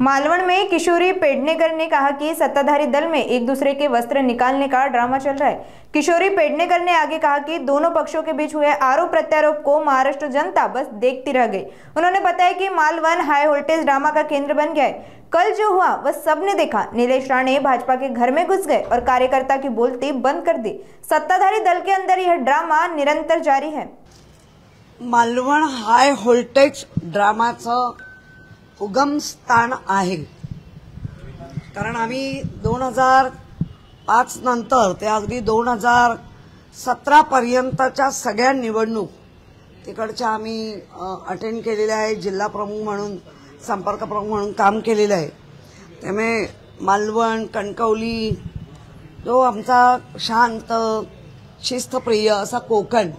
मालवण में किशोरी पेडनेकर ने कहा कि सत्ताधारी दल में एक दूसरे के वस्त्र निकालने का ड्रामा चल रहा है। किशोरी पेडनेकर ने आगे कहा कि दोनों पक्षों के बीच हुए आरोप प्रत्यारोप को महाराष्ट्र जनता बस देखती रह गई। उन्होंने बताया कि मालवण हाई वोल्टेज ड्रामा का केंद्र बन गया है। कल जो हुआ वह सबने देखा। नीलेश राणे भाजपा के घर में घुस गए और कार्यकर्ता की बोलती बंद कर दी। सत्ताधारी दल के अंदर यह ड्रामा निरंतर जारी है। मालवण हाय व्होल्टेज ड्रामाचं उगम स्थान आहे, कारण आम्ही 2005 नंतर ते अगदी 2017 पर्यंतच्या सगळ्या निवडणूक तिकडच्या आम्ही अटेंड केलेल्या आहे। जिल्हा प्रमुख म्हणून, संपर्क प्रमुख म्हणून काम केलेलं आहे। त्यामुळे मालवण, कणकवली जो आमचा शांत शिस्तप्रिय असा कोकण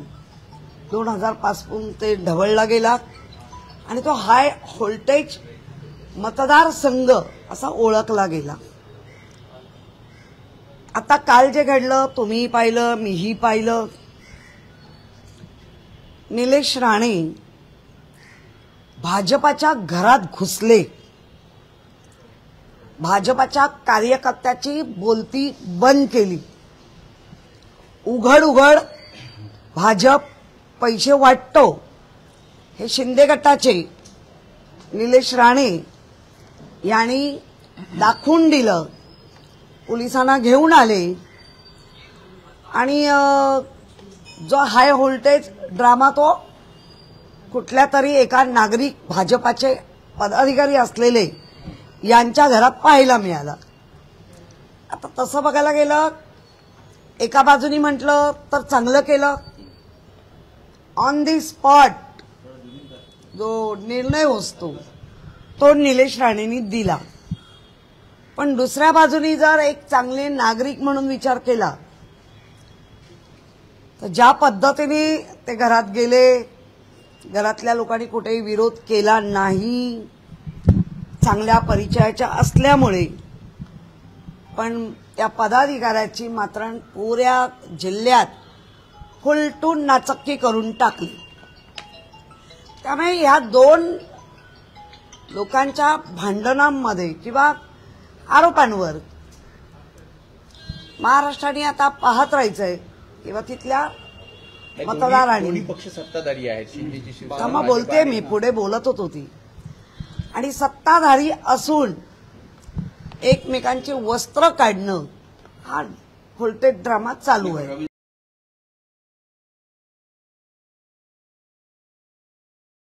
2005 पासून ते ढवळला गेला आणि तो हाय व्होल्टेज मतदारसंघ असा ओळखला गेला। आता काल जे घडलं तुम्ही पाहिलं, मीही पाहिलं। निलेश राणे भाजपाच्या घरात घुसले, भाजपाच्या कार्यकर्त्याची बोलती बंद केली। उघड उघड भाजप पैसे वाटतो हे शिंदे गटाचे निलेश राणे यांनी दाखवून दिलं। पोलिसांना घेऊन आले आणि जो हाय व्होल्टेज ड्रामा तो कुठल्या तरी एका नागरिक भाजपाचे पदाधिकारी असलेले यांच्या घरात पाहायला मिळाला। आता तसं बघायला गेलं, एका बाजूनी म्हटलं तर चांगलं केलं। ऑन दी स्पॉट जो निर्णय असतो तो निलेश राणेंनी दिला, पण दुसऱ्या बाजूनी जर एक चांगले नागरिक म्हणून विचार केला तर ज्या पद्धतीने ते घरात गेले, घरातल्या लोकांनी कुठेही विरोध केला नाही, चांगल्या परिचयाच्या असल्यामुळे, पण त्या पदाधिकाऱ्याची मात्र पुऱ्या जिल्ह्यात फुलटून नाचक्की करून टाकली। त्यामुळे ह्या दोन लोकांच्या भांडणांमध्ये किंवा आरोपांवर महाराष्ट्राने आता पाहत राहायचंय किंवा तिथल्या मतदारांनी। पक्ष सत्ताधारी आहेत, थांबा बोलते मी, पुढे बोलत होतो ती। आणि सत्ताधारी असून एकमेकांची वस्त्र काढणं हा व्होल्टेज ड्रामा चालू आहे।